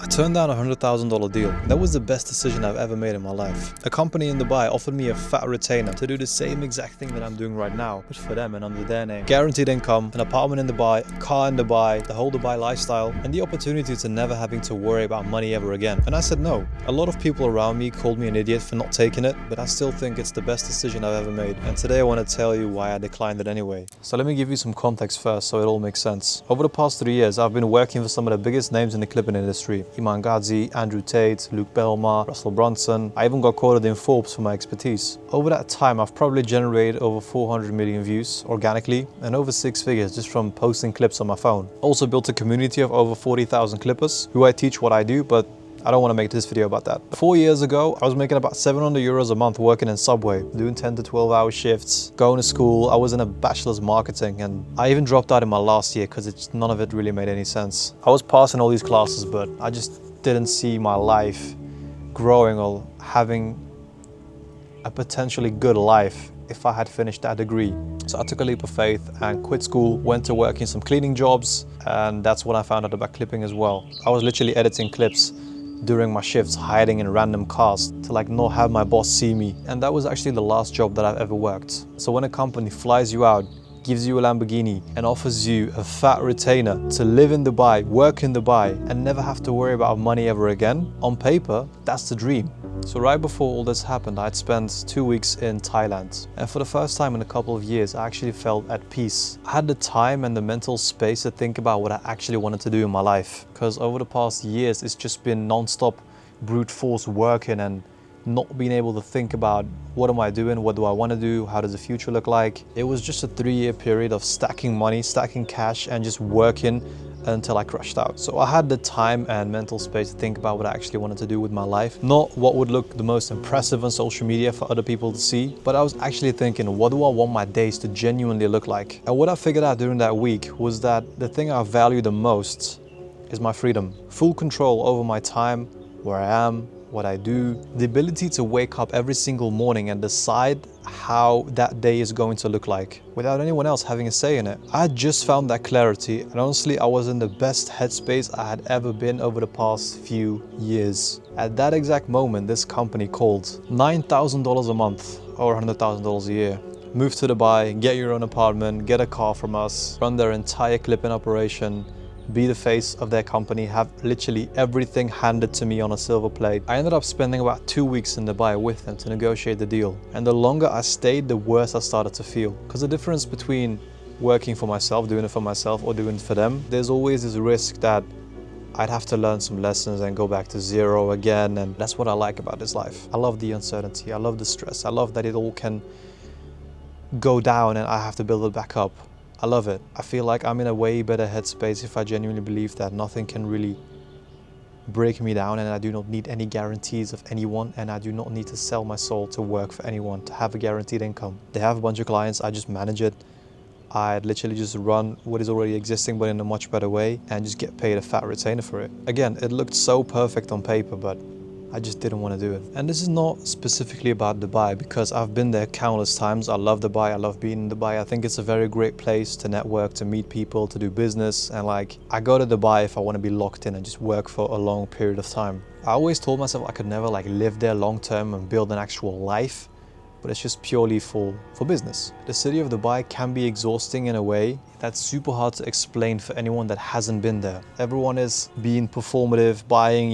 I turned down a $100,000 deal. That was the best decision I've ever made in my life. A company in Dubai offered me a fat retainer to do the same exact thing that I'm doing right now, but for them and under their name. Guaranteed income, an apartment in Dubai, a car in Dubai, the whole Dubai lifestyle, and the opportunity to never having to worry about money ever again. And I said no. A lot of people around me called me an idiot for not taking it, but I still think it's the best decision I've ever made. And today I want to tell you why I declined it anyway. So let me give you some context first so it all makes sense. Over the past 3 years, I've been working for some of the biggest names in the clipping industry. Iman Ghazi, Andrew Tate, Luke Belmar, Russell Brunson. I even got quoted in Forbes for my expertise. Over that time, I've probably generated over 400 million views organically and over 6 figures just from posting clips on my phone. Also built a community of over 40,000 clippers who I teach what I do, but I don't want to make this video about that. 4 years ago, I was making about 700 euros a month working in Subway, doing 10 to 12 hour shifts, going to school. I was in a bachelor's marketing and I even dropped out in my last year because none of it really made any sense. I was passing all these classes, but I just didn't see my life growing or having a potentially good life if I had finished that degree. So I took a leap of faith and quit school, went to work in some cleaning jobs, and that's when I found out about clipping as well. I was literally editing clips during my shifts, hiding in random cars to not have my boss see me. And that was actually the last job that I've ever worked. So when a company flies you out, gives you a Lamborghini and offers you a fat retainer to live in Dubai, work in Dubai and never have to worry about money ever again, on paper, that's the dream. So right before all this happened, I'd spent 2 weeks in Thailand. And for the first time in a couple of years, I actually felt at peace. I had the time and the mental space to think about what I actually wanted to do in my life. Because over the past years, it's just been non-stop brute force working and not being able to think about what am I doing, what do I want to do, how does the future look like. It was just a 3-year period of stacking money, stacking cash and just working until I crashed out. So I had the time and mental space to think about what I actually wanted to do with my life. Not what would look the most impressive on social media for other people to see, but I was actually thinking, what do I want my days to genuinely look like? And what I figured out during that week was that the thing I value the most is my freedom. Full control over my time, where I am, what I do, the ability to wake up every single morning and decide how that day is going to look like without anyone else having a say in it. I had just found that clarity and honestly I was in the best headspace I had ever been over the past few years. At that exact moment, this company called. $9,000 a month or $100,000 a year. Move to Dubai, get your own apartment, get a car from us, run their entire clipping operation, be the face of their company, have literally everything handed to me on a silver plate. I ended up spending about 2 weeks in Dubai with them to negotiate the deal. And the longer I stayed, the worse I started to feel. Because the difference between working for myself, doing it for myself, or doing it for them, there's always this risk that I'd have to learn some lessons and go back to zero again. And that's what I like about this life. I love the uncertainty. I love the stress. I love that it all can go down and I have to build it back up. I love it. I feel like I'm in a way better headspace if I genuinely believe that nothing can really break me down and I do not need any guarantees of anyone and I do not need to sell my soul to work for anyone to have a guaranteed income. They have a bunch of clients, I just manage it. I literally just run what is already existing but in a much better way and just get paid a fat retainer for it. Again, it looked so perfect on paper, but I just didn't want to do it. And this is not specifically about Dubai because I've been there countless times. I love Dubai. I love being in Dubai. I think it's a very great place to network, to meet people, to do business. And I go to Dubai if I want to be locked in and just work for a long period of time. I always told myself I could never live there long term and build an actual life, but it's just purely for business. The city of Dubai can be exhausting in a way that's super hard to explain for anyone that hasn't been there. Everyone is being performative, buying,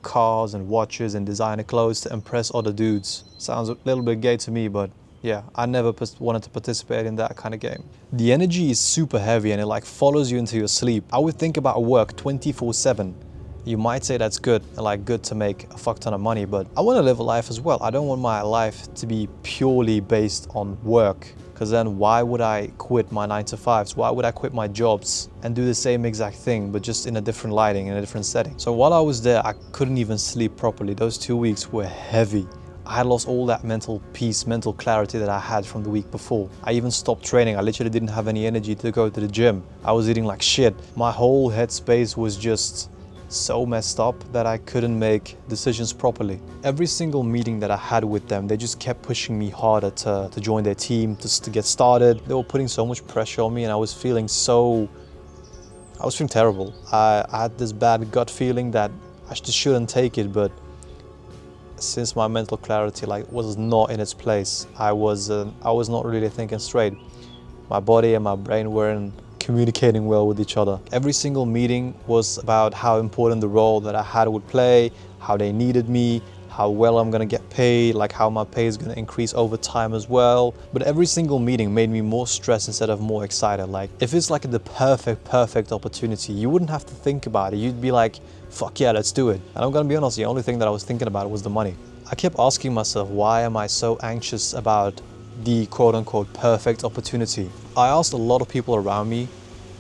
cars and watches and designer clothes to impress other dudes. Sounds a little bit gay to me, but yeah, I never wanted to participate in that kind of game. The energy is super heavy and it follows you into your sleep. I would think about work 24/7. You might say that's good, good to make a fuck ton of money, but I want to live a life as well. I don't want my life to be purely based on work, because then why would I quit my 9-to-5s? Why would I quit my jobs and do the same exact thing, but just in a different lighting, in a different setting? So while I was there, I couldn't even sleep properly. Those 2 weeks were heavy. I had lost all that mental peace, mental clarity that I had from the week before. I even stopped training. I literally didn't have any energy to go to the gym. I was eating like shit. My whole headspace was just so messed up that I couldn't make decisions properly. Every single meeting that I had with them, they just kept pushing me harder to join their team, just to get started. They were putting so much pressure on me and I was feeling terrible. I had this bad gut feeling that I just shouldn't take it, but since my mental clarity was not in its place, I was not really thinking straight. My body and my brain weren't communicating well with each other. Every single meeting was about how important the role that I had would play, how they needed me, how well I'm gonna get paid, like how my pay is gonna increase over time as well. But every single meeting made me more stressed instead of more excited. Like if it's like the perfect opportunity, you wouldn't have to think about it. You'd be like, fuck yeah, let's do it. And I'm gonna be honest, the only thing that I was thinking about was the money. I kept asking myself, why am I so anxious about the quote-unquote perfect opportunity? I asked a lot of people around me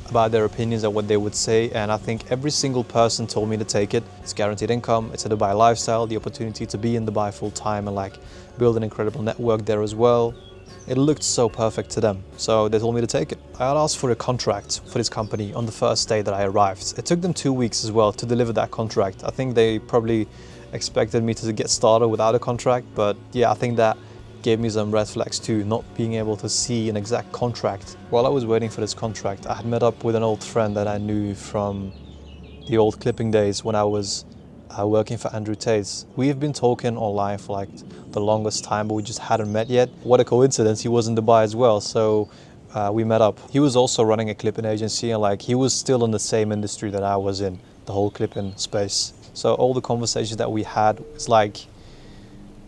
about their opinions and what they would say, and I think every single person told me to take it. It's guaranteed income, it's a Dubai lifestyle, the opportunity to be in Dubai full time and like build an incredible network there as well. It looked so perfect to them, so they told me to take it. I had asked for a contract for this company on the first day that I arrived. It took them 2 weeks as well to deliver that contract. I think they probably expected me to get started without a contract, but yeah, I think that gave me some red flags too, not being able to see an exact contract. While I was waiting for this contract, I had met up with an old friend that I knew from the old clipping days when I was working for Andrew Tate's. We have been talking online for like the longest time, but we just hadn't met yet. What a coincidence, he was in Dubai as well, so we met up. He was also running a clipping agency, and like he was still in the same industry that I was in, the whole clipping space. So all the conversations that we had was like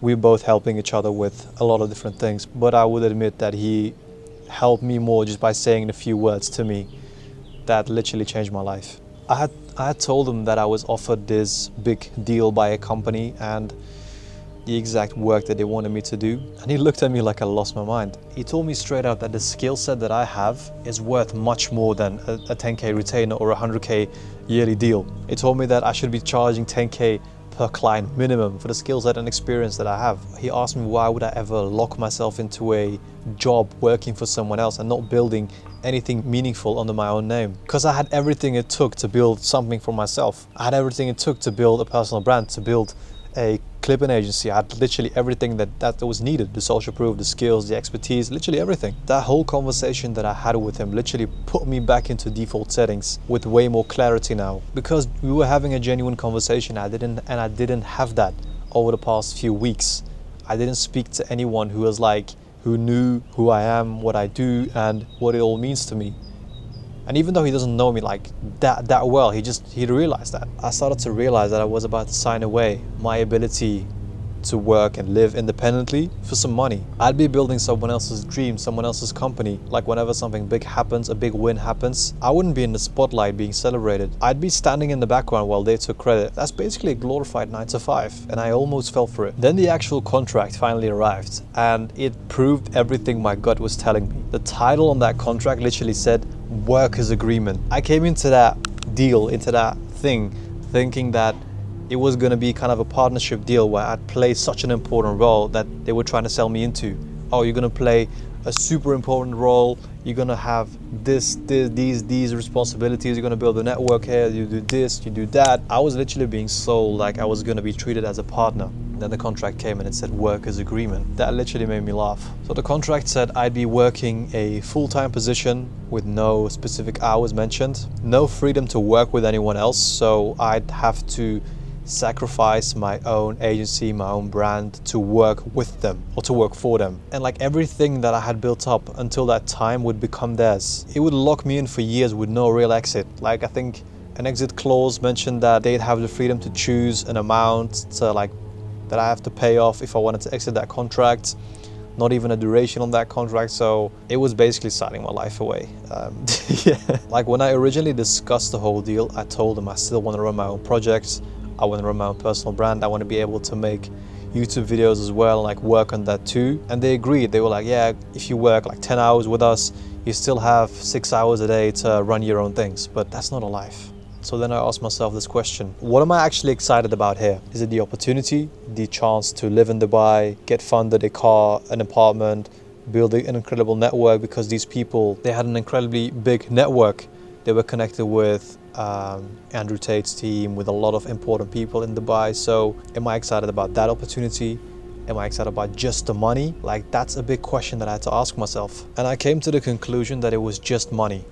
we were both helping each other with a lot of different things, but I would admit that he helped me more just by saying a few words to me that literally changed my life. I had told him that I was offered this big deal by a company and the exact work that they wanted me to do, and he looked at me like I lost my mind. He told me straight out that the skill set that I have is worth much more than a 10k retainer or a 100k yearly deal. He told me that I should be charging 10k per client minimum for the skill set and experience that I have. He asked me why would I ever lock myself into a job working for someone else and not building anything meaningful under my own name. Because I had everything it took to build something for myself. I had everything it took to build a personal brand, to build a clipping agency. I had literally everything that was needed, the social proof, the skills, the expertise, literally everything. That whole conversation that I had with him literally put me back into default settings with way more clarity now, because we were having a genuine conversation. I didn't have that over the past few weeks. I didn't speak to anyone who knew who I am, what I do, and what it all means to me. And even though he doesn't know me like that well, he realized that. I started to realize that I was about to sign away my ability to work and live independently for some money. I'd be building someone else's dream, someone else's company. Like whenever something big happens, a big win happens, I wouldn't be in the spotlight being celebrated. I'd be standing in the background while they took credit. That's basically a glorified 9 to 5, and I almost fell for it. Then the actual contract finally arrived, and it proved everything my gut was telling me. The title on that contract literally said workers agreement. I came into that deal, into that thing, thinking that it was going to be kind of a partnership deal where I'd play such an important role that they were trying to sell me into. Oh, you're going to play a super important role, you're going to have these responsibilities, you're going to build a network here, you do this, you do that. I was literally being sold like I was going to be treated as a partner. Then the contract came and it said workers agreement. That literally made me laugh. So the contract said I'd be working a full-time position with no specific hours mentioned, no freedom to work with anyone else, so I'd have to sacrifice my own agency, my own brand to work with them or to work for them. And like everything that I had built up until that time would become theirs. It would lock me in for years with no real exit. Like I think an exit clause mentioned that they'd have the freedom to choose an amount to that I have to pay off if I wanted to exit that contract. Not even a duration on that contract, so it was basically signing my life away. Yeah. Like when I originally discussed the whole deal, I told them I still want to run my own projects. I want to run my own personal brand. I want to be able to make YouTube videos as well, like work on that too. And they agreed. They were like, yeah, if you work like 10 hours with us, you still have 6 hours a day to run your own things. But that's not a life. So then I asked myself this question: what am I actually excited about here? Is it the opportunity, the chance to live in Dubai, get funded a car, an apartment, build an incredible network? Because these people, they had an incredibly big network. They were connected with Andrew Tate's team, with a lot of important people in Dubai. So am I excited about that opportunity? Am I excited about just the money? Like, that's a big question that I had to ask myself. And I came to the conclusion that it was just money.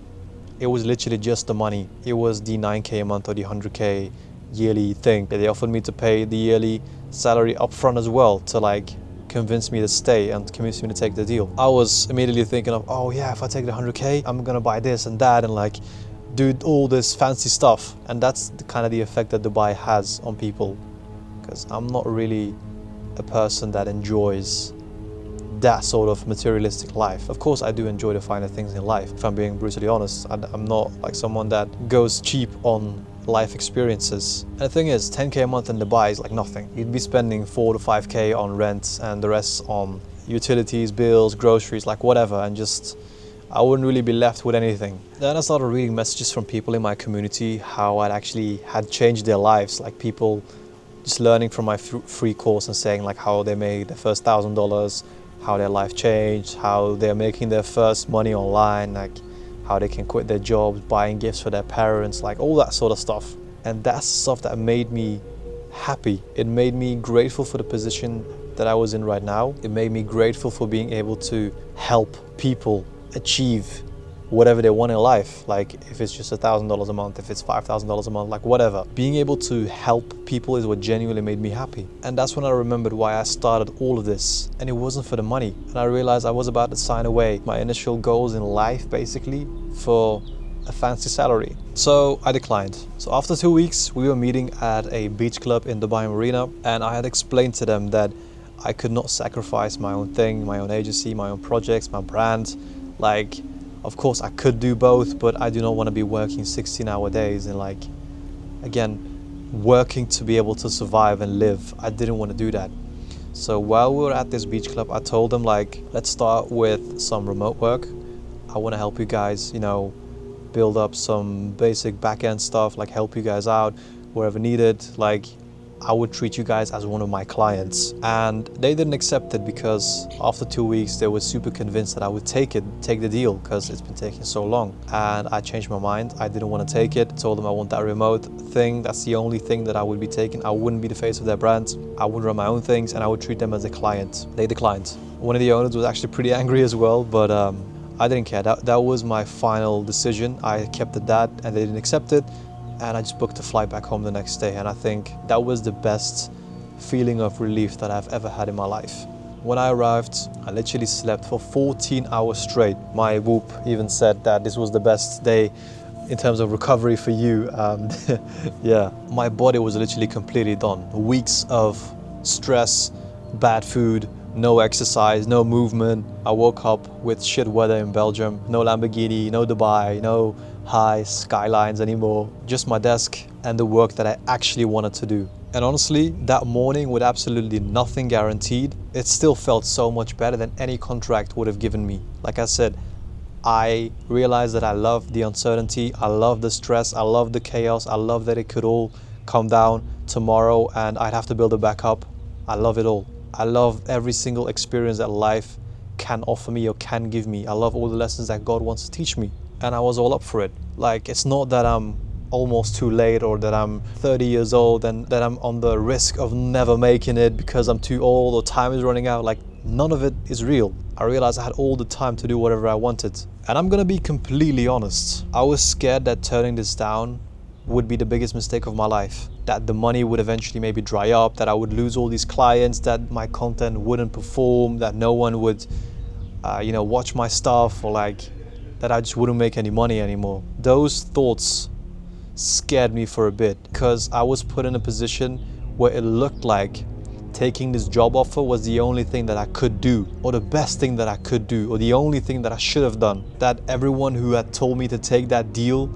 It was literally just the money. It was the 9k a month or the 100k yearly thing. They offered me to pay the yearly salary upfront as well to like convince me to stay and convince me to take the deal. I was immediately thinking of, oh yeah, if I take the 100K, I'm gonna buy this and that and like do all this fancy stuff. And that's kind of the effect that Dubai has on people, because I'm not really a person that enjoys that sort of materialistic life. Of course, I do enjoy the finer things in life, if I'm being brutally honest. I'm not like someone that goes cheap on life experiences. And the thing is, 10K a month in Dubai is like nothing. You'd be spending 4 to 5K on rent and the rest on utilities, bills, groceries, like whatever, and just I wouldn't really be left with anything. Then I started reading messages from people in my community, how I'd actually had changed their lives, like people just learning from my free course and saying like how they made their first $1,000, how their life changed, how they're making their first money online, like how they can quit their jobs, buying gifts for their parents, like all that sort of stuff. And that's stuff that made me happy. It made me grateful for the position that I was in right now. It made me grateful for being able to help people achieve whatever they want in life. Like if it's just $1,000 a month, if it's $5,000 a month, like whatever. Being able to help people is what genuinely made me happy. And that's when I remembered why I started all of this. And it wasn't for the money. And I realized I was about to sign away my initial goals in life, basically, for a fancy salary. So I declined. So after 2 weeks, we were meeting at a beach club in Dubai Marina, and I had explained to them that I could not sacrifice my own thing, my own agency, my own projects, my brand. Like, of course I could do both, but I do not want to be working 16-hour days and like, again, working to be able to survive and live. I didn't want to do that. So while we were at this beach club, I told them like, let's start with some remote work. I want to help you guys, you know, build up some basic back-end stuff, like help you guys out wherever needed. Like, I would treat you guys as one of my clients. And they didn't accept it because after 2 weeks, they were super convinced that I would take the deal, because it's been taking so long. And I changed my mind. I didn't want to take it. I told them I want that remote thing. That's the only thing that I would be taking. I wouldn't be the face of their brand. I would run my own things and I would treat them as a client. They declined. One of the owners was actually pretty angry as well, but I didn't care. That was my final decision. I kept it that, and they didn't accept it. And I just booked a flight back home the next day. And I think that was the best feeling of relief that I've ever had in my life. When I arrived, I literally slept for 14 hours straight. My Whoop even said that this was the best day in terms of recovery for you. Yeah, my body was literally completely done. Weeks of stress, bad food, no exercise, no movement. I woke up with shit weather in Belgium. No Lamborghini, no Dubai, no high skylines anymore. Just my desk and the work that I actually wanted to do. And honestly, that morning, with absolutely nothing guaranteed, it still felt so much better than any contract would have given me. Like I said, I realized that I love the uncertainty, I love the stress, I love the chaos, I love that it could all come down tomorrow and I'd have to build it back up. I love it all. I love every single experience that life can offer me or can give me. I love all the lessons that God wants to teach me. And I was all up for it. Like, it's not that I'm almost too late or that I'm 30 years old and that I'm on the risk of never making it because I'm too old or time is running out. Like, none of it is real. I realized I had all the time to do whatever I wanted. And I'm gonna be completely honest. I was scared that turning this down would be the biggest mistake of my life. That the money would eventually maybe dry up, that I would lose all these clients, that my content wouldn't perform, that no one would, watch my stuff, or like, that I just wouldn't make any money anymore. Those thoughts scared me for a bit because I was put in a position where it looked like taking this job offer was the only thing that I could do, or the best thing that I could do, or the only thing that I should have done. That everyone who had told me to take that deal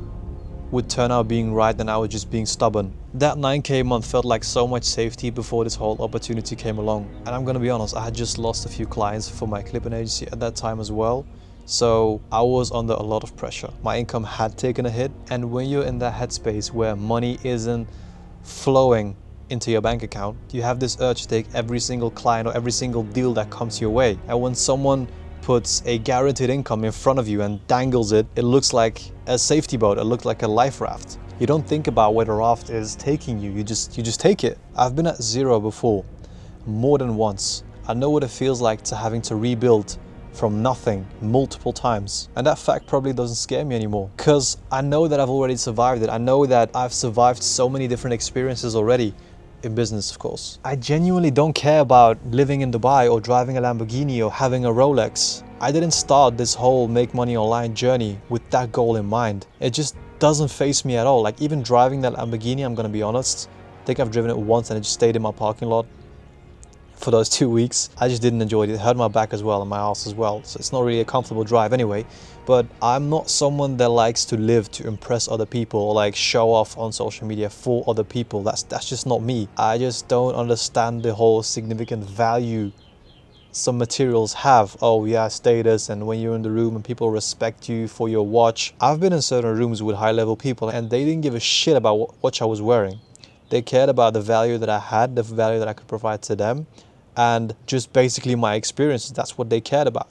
would turn out being right and I was just being stubborn. That 9K a month felt like so much safety before this whole opportunity came along. And I'm gonna be honest, I had just lost a few clients for my clipping agency at that time as well. So I was under a lot of pressure. My income had taken a hit, and when you're in that headspace where money isn't flowing into your bank account, you have this urge to take every single client or every single deal that comes your way. And when someone puts a guaranteed income in front of you and dangles it, it looks like a safety boat, it looks like a life raft. You don't think about where the raft is taking you, you just take it. I've been at zero before, more than once. I know what it feels like to having to rebuild from nothing multiple times. And that fact probably doesn't scare me anymore, because I know that I've already survived it. I know that I've survived so many different experiences already, in business of course. I genuinely don't care about living in Dubai or driving a Lamborghini or having a Rolex. I didn't start this whole make money online journey with that goal in mind. It just doesn't faze me at all. Like even driving that Lamborghini, I'm gonna be honest, I think I've driven it once and it just stayed in my parking lot for those 2 weeks. I just didn't enjoy it. It hurt my back as well and my ass as well. So it's not really a comfortable drive anyway. But I'm not someone that likes to live to impress other people or like show off on social media for other people. That's just not me. I just don't understand the whole significant value some materials have. Oh yeah, status, and when you're in the room and people respect you for your watch. I've been in certain rooms with high level people and they didn't give a shit about what watch I was wearing. They cared about the value that I had, the value that I could provide to them, and just basically my experiences. That's what they cared about.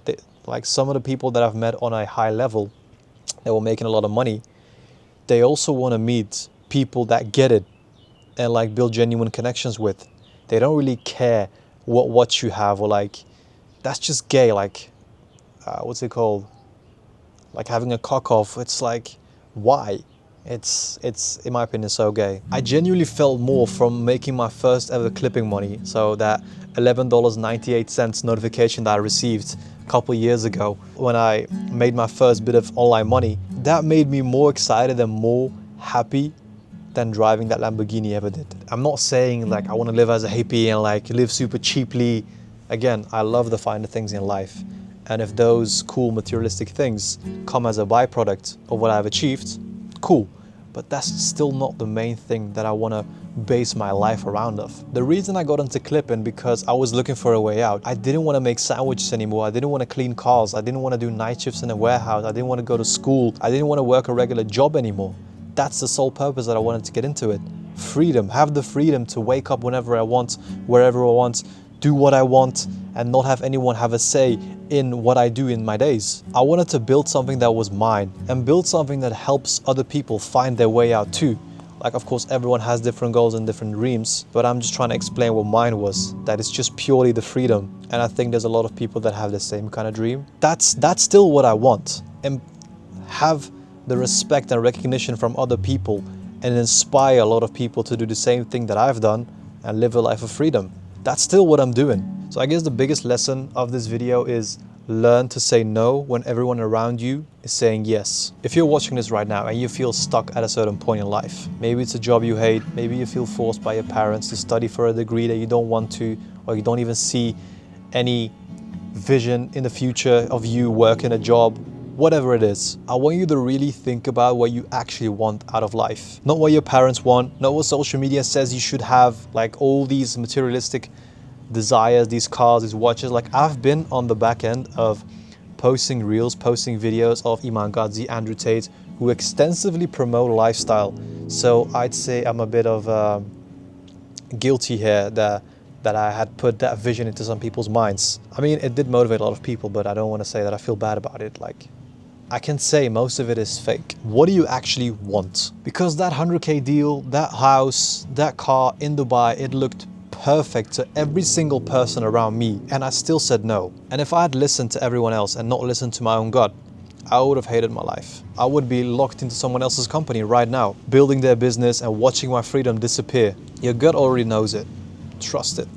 Like some of the people that I've met on a high level that were making a lot of money, they also want to meet people that get it and like build genuine connections with. They don't really care what watch you have, or like, that's just gay. Like, what's it called? Like having a cock off. It's like, why? It's in my opinion so gay. I genuinely felt more from making my first ever clipping money. So that $11.98 notification that I received a couple years ago when I made my first bit of online money, that made me more excited and more happy than driving that Lamborghini ever did. I'm not saying like I want to live as a hippie and like live super cheaply. Again, I love the finer things in life. And if those cool materialistic things come as a byproduct of what I've achieved, cool. But that's still not the main thing that I want to base my life around of. The reason I got into clipping because I was looking for a way out. I didn't want to make sandwiches anymore. I didn't want to clean cars. I didn't want to do night shifts in a warehouse. I didn't want to go to school. I didn't want to work a regular job anymore. That's the sole purpose that I wanted to get into it. Freedom, have the freedom to wake up whenever I want, wherever I want, do what I want, and not have anyone have a say in what I do in my days. I wanted to build something that was mine and build something that helps other people find their way out too. Like, of course, everyone has different goals and different dreams, but I'm just trying to explain what mine was, that it's just purely the freedom. And I think there's a lot of people that have the same kind of dream. That's still what I want, and have the respect and recognition from other people and inspire a lot of people to do the same thing that I've done and live a life of freedom. That's still what I'm doing. So I guess the biggest lesson of this video is learn to say no when everyone around you is saying yes. If you're watching this right now and you feel stuck at a certain point in life, maybe it's a job you hate, maybe you feel forced by your parents to study for a degree that you don't want to, or you don't even see any vision in the future of you working a job, whatever it is, I want you to really think about what you actually want out of life. Not what your parents want, not what social media says you should have, like all these materialistic desires, these cars, these watches. Like I've been on the back end of posting reels, posting videos of Iman Gadzhi, Andrew Tate, who extensively promote lifestyle. So I'd say I'm a bit of guilty here that I had put that vision into some people's minds. I mean, it did motivate a lot of people, but I don't want to say that I feel bad about it. Like, I can say most of it is fake. What do you actually want? Because that 100K deal, that house, that car in Dubai, it looked perfect to every single person around me, and I still said no. And if I had listened to everyone else and not listened to my own gut, I would have hated my life. I would be locked into someone else's company right now, building their business and watching my freedom disappear. Your gut already knows it. Trust it.